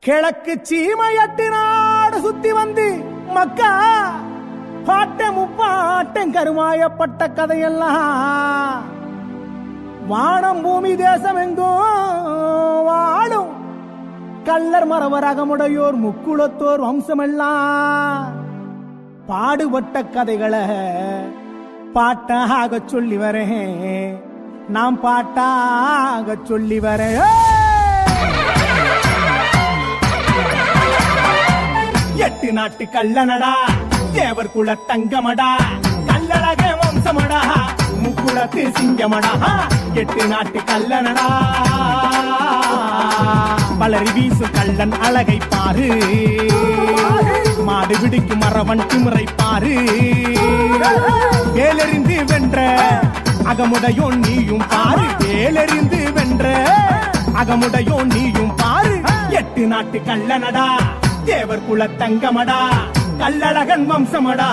கிழக்கு சீமையட்டு நாடு சுத்தி வந்து மக்கா பாட்ட முப்பாட்டம் கருமாயப்பட்ட கதையெல்லாம் வானம் பூமி தேசம் எங்கும் வாழும் கள்ளர் மரவரகமுடையோர் முக்குளத்தோர் வம்சமெல்லாம் பாடுபட்ட கதைகளை பாட்டாக சொல்லி வரேன், நாம் பாட்டாக சொல்லி வரேன். எட்டு நாட்டு கள்ளனடா, தேவர் குல தங்கமடா, கள்ளழக வம்சமடா, முக்குளத்து சிங்கமடா. எட்டு நாட்டு கள்ளனடா, வளரி வீசு கள்ளன் அழகை பாரு, மாடு பிடிக்கும் மரவன் திமுறை பாரு. வேலெறிந்து வென்ற அகமுடையோ நீயும் பாரு, வேலெறிந்து வென்ற அகமுடையோ நீயும் பாரு. எட்டு நாட்டு கள்ளனடா, தேவர் குல தங்கமடா, கள்ளழகன் வம்சமடா.